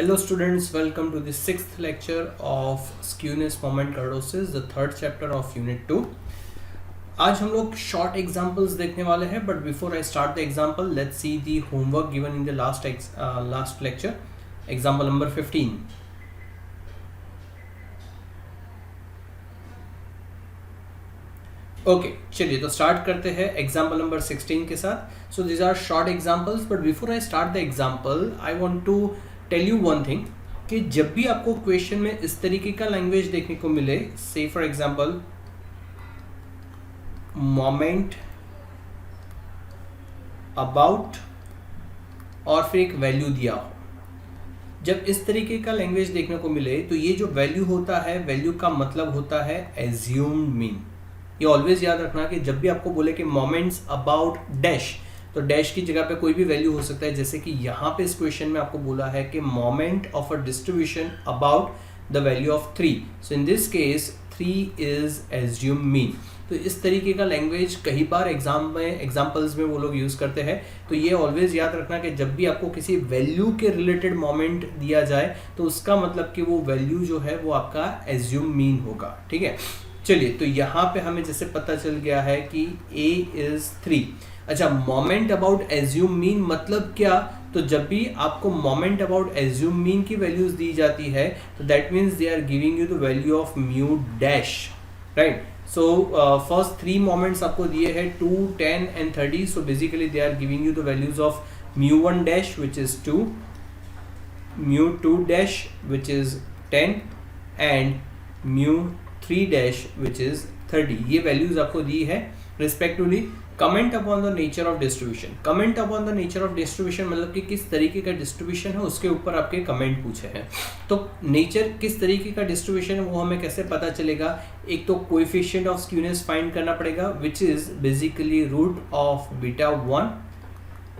Hello students, welcome to the sixth lecture of skewness moment kurtosis, the third chapter of unit 2. आज हम लोग short examples देखने वाले हैं, but before I start the example, let's see the homework given in the last lecture. Example number 15. Okay चलिए तो start करते हैं एग्जाम्पल नंबर 16 के साथ. So this are short examples, but before I start the example I want to tell you one thing कि जब भी आपको क्वेश्चन में इस तरीके का लैंग्वेज देखने को मिले, से फॉर एग्जाम्पल मोमेंट अबाउट और फिर एक वैल्यू दिया हो, जब इस तरीके का लैंग्वेज देखने को मिले तो ये जो वैल्यू होता है, वैल्यू का मतलब होता है एज्यूम्ड मीन. ये ऑलवेज याद रखना कि जब भी आपको बोले कि मोमेंट्स अबाउट डैश, तो डैश की जगह पे कोई भी वैल्यू हो सकता है. जैसे कि यहाँ पे इस क्वेश्चन में आपको बोला है कि moment of a distribution about the value of 3. So in this case 3 is assume mean. तो इस तरीके का लैंग्वेज कई बार एग्जाम्पल्स में वो लोग यूज़ करते हैं. तो ये ऑलवेज याद रखना कि जब भी आपको किसी वैल्यू के रिलेटेड मोमेंट दिया जाए तो उसका मतलब कि वो वैल्यू जो है वो आपका एज्यूम मीन होगा. ठीक है, चलिए तो यहाँ पे हमें जैसे पता चल गया है कि a इज 3. अच्छा, मोमेंट अबाउट एज्यूम मीन मतलब क्या? तो जब भी आपको मोमेंट अबाउट एज्यूम मीन की वैल्यूज दी जाती है तो that means they are giving you the value of mu dash, right. So first 3 moments आपको दिए हैं 2, 10 and 30. So basically they are giving you the values of mu 1 dash which is 2, mu 2 dash which is 10 and mu 3 dash which is 30. ये values आपको दी है respectively. Comment upon the nature of distribution. Comment upon the nature of distribution मतलब कि किस तरीके का distribution है उसके ऊपर आपके कमेंट पूछे हैं. तो नेचर किस तरीके का डिस्ट्रीब्यूशन है वो हमें कैसे पता चलेगा? एक तो कोएफिशिएंट ऑफ स्क्यूनेस फाइंड करना पड़ेगा which is basically root of beta 1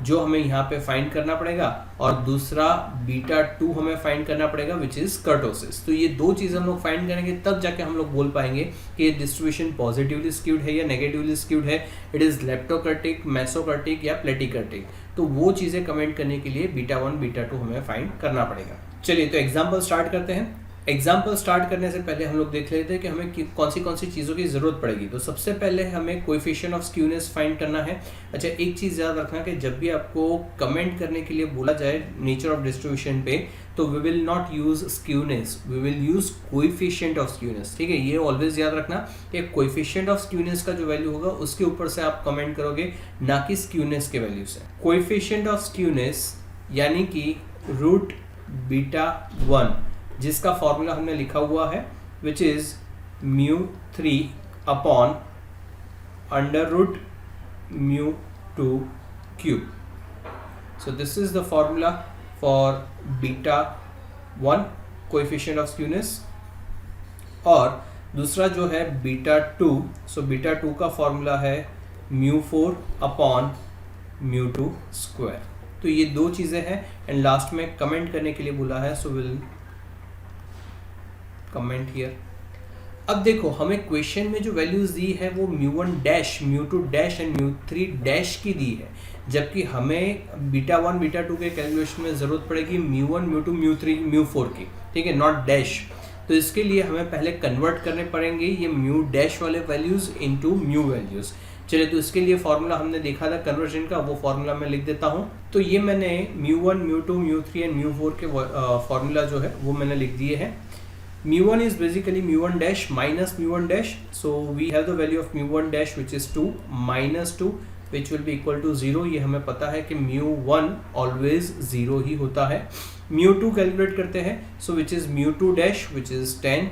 जो हमें यहाँ पे फाइंड करना पड़ेगा, और दूसरा बीटा 2 हमें फाइंड करना पड़ेगा विच इज कर्टोसिस. तो ये दो चीज़ हम लोग फाइंड करेंगे तब जाके हम लोग बोल पाएंगे कि ये डिस्ट्रीब्यूशन पॉजिटिवली स्क्यूड है या नेगेटिवली स्क्यूड है, इट इज लेप्टोकर्टिक, मेसोकर्टिक या प्लेटिकर्टिक. तो वो चीज़ें कमेंट करने के लिए बीटा 1 बीटा 2 हमें फाइंड करना पड़ेगा. चलिए तो एग्जाम्पल स्टार्ट करते हैं. एग्जाम्पल स्टार्ट करने से पहले हम लोग देख लेते हैं कि हमें कौन सी चीज़ों की ज़रूरत पड़ेगी. तो सबसे पहले हमें कोएफिशिएंट ऑफ स्क्यूनेस फाइंड करना है. अच्छा, एक चीज़ याद रखना कि जब भी आपको कमेंट करने के लिए बोला जाए नेचर ऑफ डिस्ट्रीब्यूशन पे तो we will not use skewness, we will use coefficient of skewness. ठीक है, ये ऑलवेज याद रखना कि कोएफिशिएंट ऑफ स्क्यूनेस का जो वैल्यू होगा उसके ऊपर से आप कमेंट करोगे, ना कि स्क्यूनेस के वैल्यू से. कोएफिशिएंट ऑफ स्क्यूनेस यानी कि रूट बीटा 1 जिसका फॉर्मूला हमने लिखा हुआ है which is mu 3 upon under root mu 2 cube. So this is the formula for beta 1 coefficient of skewness. और दूसरा जो है बीटा 2, सो बीटा 2 का फॉर्मूला है म्यू 4 अपॉन म्यू 2 स्क्वायर. तो ये दो चीज़ें हैं एंड लास्ट में कमेंट करने के लिए बोला है, सो विल कमेंट हियर. अब देखो हमें क्वेश्चन में जो वैल्यूज दी है वो mu 1 dash, mu 2 dash and mu 3 dash की दी है, जबकि हमें बीटा 1 बीटा 2 के कैलकुलेशन में ज़रूरत पड़ेगी म्यू 1 म्यू 2 म्यू 3 म्यू 4 की. ठीक है, नॉट डैश. तो इसके लिए हमें पहले कन्वर्ट करने पड़ेंगे ये म्यू डैश वाले वैल्यूज इनटू म्यू वैल्यूज. चलिए तो इसके लिए फॉर्मूला हमने देखा था कन्वर्जन का, वो फॉर्मूला मैं लिख देता हूँ. तो ये मैंने mu 1 mu 2 mu 3 and mu 4 के फॉर्मूला जो है वो मैंने लिख दिए हैं. mu1 is basically mu1 dash minus mu1 dash, so we have the value of mu1 dash which is 2 minus 2 which will be equal to 0. ये हमें पता है कि mu1 always 0 ही होता है. mu2 कैलकुलेट करते हैं, so which is mu2 dash which is 10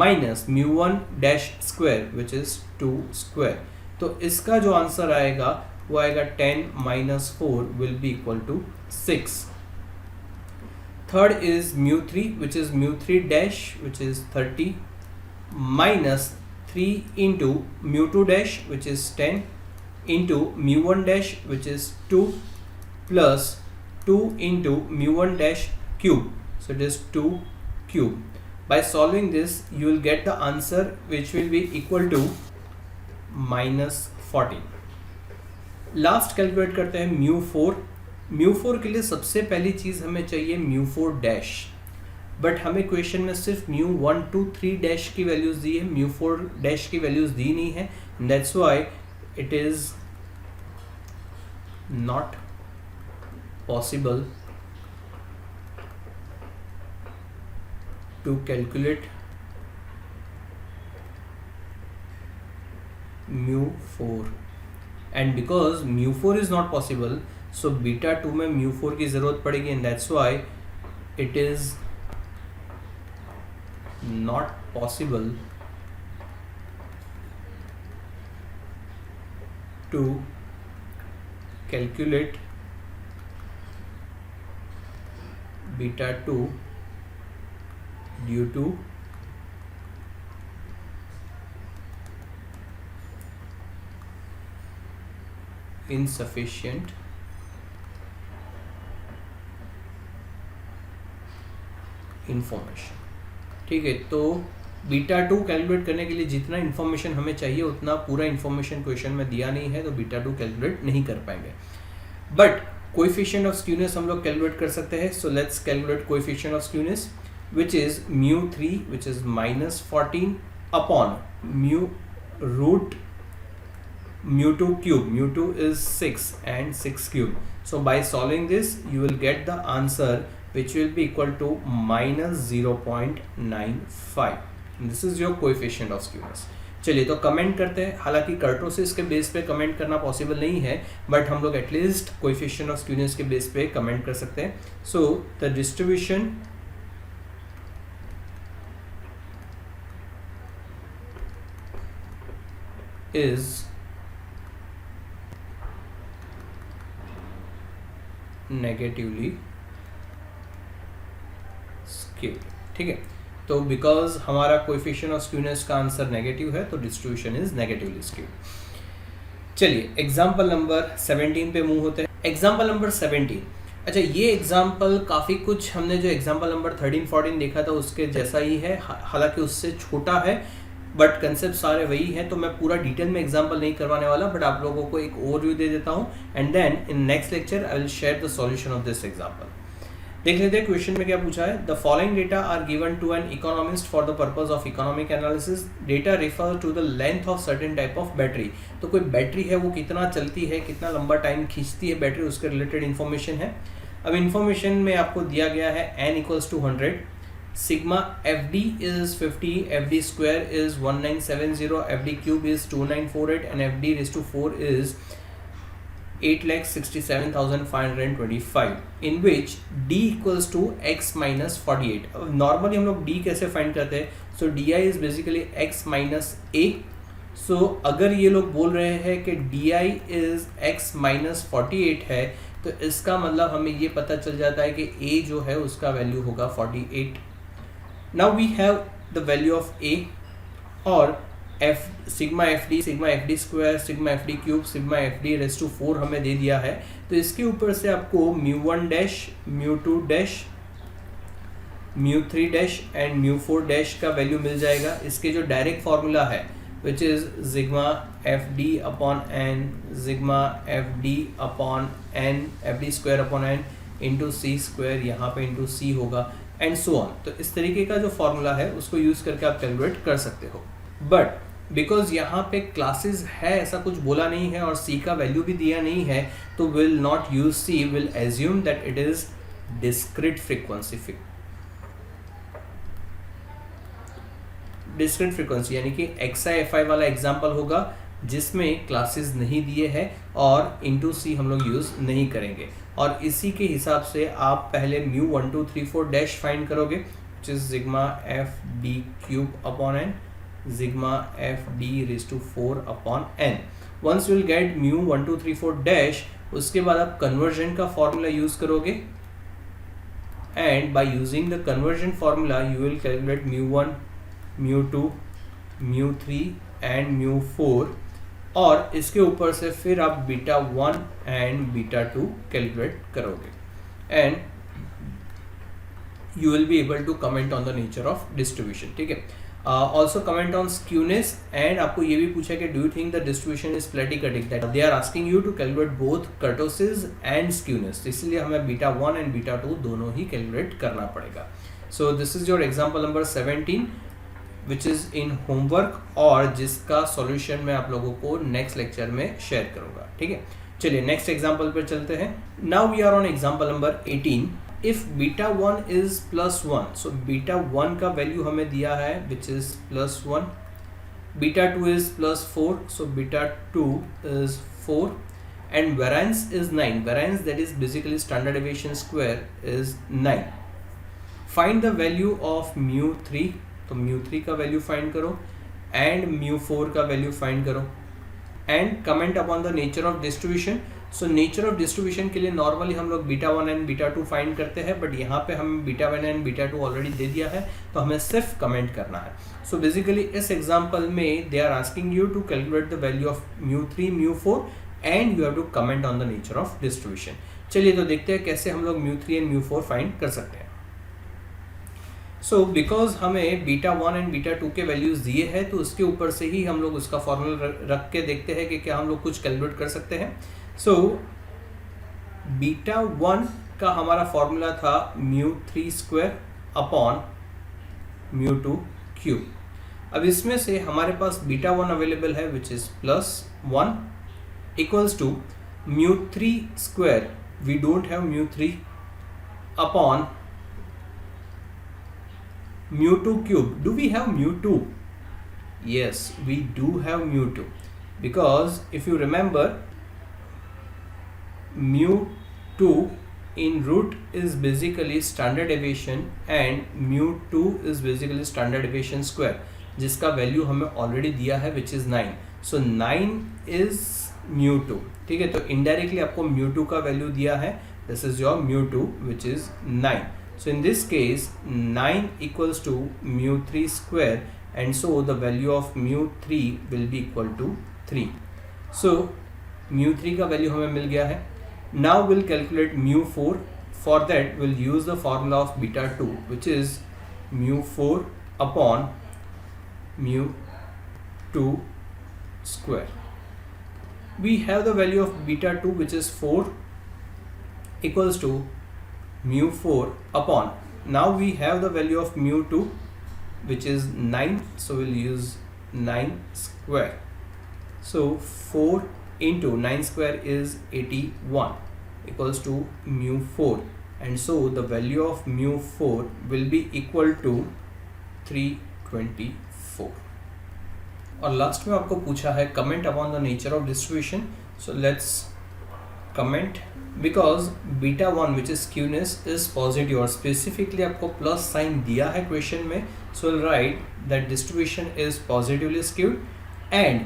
minus mu1 dash square which is 2 square. तो इसका जो आंसर आएगा वो आएगा 10 minus 4 will be equal to 6. Third is mu 3 which is mu 3 dash which is 30 minus 3 into mu 2 dash which is 10 into mu 1 dash which is 2 plus 2 into mu 1 dash cube, so it is 2 cube. By solving this you will get the answer which will be equal to minus 14. Last calculate करते हैं mu 4 mu 4 के लिए सबसे पहली चीज़ हमें चाहिए mu 4 dash, but हमें क्वेश्चन में सिर्फ म्यू 1 2 3 डैश की वैल्यूज दी है, म्यू 4 डैश की वैल्यूज दी नहीं है. That's why it is not possible to calculate mu 4. And because mu 4 is not possible, so beta 2 में म्यू 4 की जरूरत पड़ेगी, and that's why it is not possible to calculate beta 2 due to insufficient information. ठीक है, तो beta 2 calculate करने के लिए जितना इन्फॉर्मेशन हमें चाहिए उतना पूरा इन्फॉर्मेशन क्वेश्चन में दिया नहीं है, तो बीटा 2 कैलकुलेट नहीं कर पाएंगे. बट कोएफिशिएंट ऑफ स्क्यूनेस हम लोग कैलकुलेट कर सकते हैं. So let's calculate coefficient of skewness which is mu 3 which is -14 upon mu root mu 2 cube. Mu 2 is 6 and 6 cube. So by solving this you will get the answer which will be equal to -0.95. This is your coefficient of skewness. चलिए तो comment करते हैं. हालांकि kurtosis के base पे comment करना possible नहीं है, बट हम लोग एटलीस्ट कोएफिशिएंट ऑफ स्क्यूनेस के बेस पे कमेंट कर सकते हैं. So the distribution is negatively skewed. ठीक है, तो बिकॉज हमारा कोएफिशिएंट ऑफ स्क्यूनेस का आंसर नेगेटिव है, तो डिस्ट्रीब्यूशन इज नेगेटिवली स्क्यूड. चलिए एग्जांपल नंबर 17 पे मूव होते हैं. Example number 17. अच्छा, ये एग्जांपल काफ़ी कुछ हमने जो एग्जांपल नंबर 13-14 देखा था उसके जैसा ही है, हालांकि उससे छोटा है, बट कंसेप्ट सारे वही हैं. तो मैं पूरा डिटेल में एग्जांपल नहीं करवाने वाला, बट आप लोगों को एक ओवरव्यू दे देता हूँ, and then in next lecture I will share the solution of this example. देख लेते हैं क्वेश्चन में क्या पूछा है. The following data are given to an economist for the purpose of economic analysis. Data refer to the length of certain type of battery. तो कोई battery है वो कितना चलती है, कितना लंबा टाइम खींचती है बैटरी, उसके रिलेटेड इन्फॉर्मेशन है. अब इन्फॉर्मेशन में आपको दिया गया है n equals to 100, sigma FD is 50, FD square is 1970, FD cube is 2948 and FD raised to 4 is 8,67,525, in which D equals to x minus 48. अब नॉर्मली हम लोग D कैसे फाइंड करते हैं? सो DI is basically x minus A. सो अगर ये लोग बोल रहे हैं कि DI is x minus 48 है, तो इसका मतलब हमें ये पता चल जाता है कि A जो है उसका वैल्यू होगा 48. Now we have the value of A, और sigma FD square, sigma FD cube, sigma FD raise to 4 हमें दे दिया है. तो इसके ऊपर से आपको μ1 dash, μ2 dash, μ3 dash and μ4 dash का वैल्यू मिल जाएगा. इसके जो डायरेक्ट फॉर्मूला है which is sigma FD upon n, sigma FD upon n, FD square upon n into C square, यहाँ पे इंटू सी होगा, एंड सो ऑन. तो इस तरीके का जो फॉर्मूला है उसको यूज करके आप कैलकुलेट कर सकते हो. बट बिकॉज यहाँ पे क्लासेस है, ऐसा कुछ बोला नहीं है और सी का वैल्यू भी दिया नहीं है, तो will not use C, will assume that it is discrete frequency. Discrete frequency यानी कि XI वाला एग्जाम्पल होगा जिसमें क्लासेस नहीं दिए हैं और इंटू सी हम लोग यूज नहीं करेंगे. और इसी के हिसाब से आप पहले म्यू 1 2 3 4 डैश फाइंड करोगे, which is sigma FD cube upon n, sigma FD raise to 4 upon n. Once you will get mu 1 2 3 4 dash, उसके बाद आप कन्वर्जन का फॉर्मूला यूज करोगे, and by using the conversion formula you will calculate mu 1, mu 2, mu 3 and mu 4, और इसके ऊपर से फिर आप बीटा 1 एंड बीटा 2 कैलकुलेट करोगे, and you will be able to comment on the nature of distribution. ठीक है, also comment on skewness, and आपको ये भी पूछा कि do you think the distribution is platykurtic, that they are asking you to calculate both kurtosis and skewness, इसलिए हमें beta 1 and beta 2 दोनों ही कैलकुलेट करना पड़ेगा. सो this is your example number 17 which is in homework, और जिसका solution मैं आप लोगों को नेक्स्ट लेक्चर में शेयर करूंगा. ठीक है, चलिए नेक्स्ट एग्जाम्पल पर चलते हैं. Now we are on example number 18. If beta 1 is +1, so beta 1 का वैल्यू हमें दिया है which is +1, beta 2 is +4, so beta 2 is 4, and variance is 9. Variance that is basically standard deviation square is 9. Find the value of μ3, तो μ3 का value find करो and μ4 का value find करो, and comment upon the nature of distribution. So nature of distribution के लिए normally हम लोग beta 1 and beta 2 find करते हैं, बट यहाँ पे हमें बीटा 1 एंड बीटा 2 ऑलरेडी दे दिया है, तो हमें सिर्फ कमेंट करना है. सो बेसिकली इस एग्जांपल में they are asking you to calculate the value of μ3 μ4 and you have to comment on the nature of distribution. चलिए तो देखते हैं कैसे हम लोग μ3 एंड μ4 फाइंड कर सकते हैं. सो बिकॉज हमें बीटा 1 एंड बीटा 2 के वैल्यूज दिए हैं, तो उसके ऊपर से ही हम लोग उसका फॉर्मूला रख के देखते हैं कि क्या हम लोग कुछ कैलकुलेट कर सकते हैं. सो बीटा 1 का हमारा फॉर्मूला था μ3² अपॉन μ2 क्यूब. अब इसमें से हमारे पास बीटा 1 अवेलेबल है which is +1 equals to μ3², we don't have μ3, upon μ2 cube. Do we have μ2? Yes, we do have μ2, because if you remember, μ2 in root is basically standard deviation and μ2 is basically standard deviation square, जिसका value हमें already दिया है which is 9. So 9 is μ2. ठीक है, तो indirectly आपको μ2 का value दिया है, this is your μ2 which is 9. So in this case 9 equals to μ3², and so the value of μ3 will be equal to 3. So μ3 का वैल्यू हमें मिल गया है. Now we'll calculate μ4. For that we'll use the formula of beta 2 which is μ4 upon μ2 square. We have the value of beta 2 which is 4 equals to μ4 upon, now we have the value of μ2 which is 9, so we'll use 9 square. So 4 into 9 square is 81 equals to μ4, and so the value of μ4 will be equal to 324. और last में आपको पूछा है comment upon the nature of distribution. So let's comment. Because beta 1 which is skewness is positive, और specifically आपको plus sign दिया है question में, so will write that distribution is positively skewed. And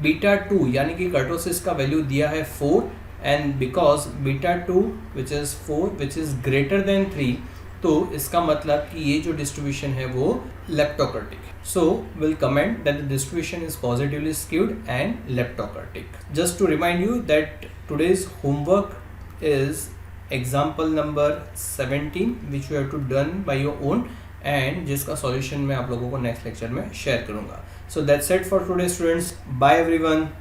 beta 2 यानी कि कर्टोसिस का value दिया है 4, and because beta 2 which is 4 which is greater than 3, तो इसका मतलब कि ये जो डिस्ट्रीब्यूशन है वो लेप्टोकर्टिक है. So we'll comment that the distribution is positively skewed and leptokurtic. Just to remind you that today's homework is example number 17 which you have to done by your own, and जिसका solution मैं आप लोगों को next lecture में share करूँगा. So that's it for today students. Bye everyone.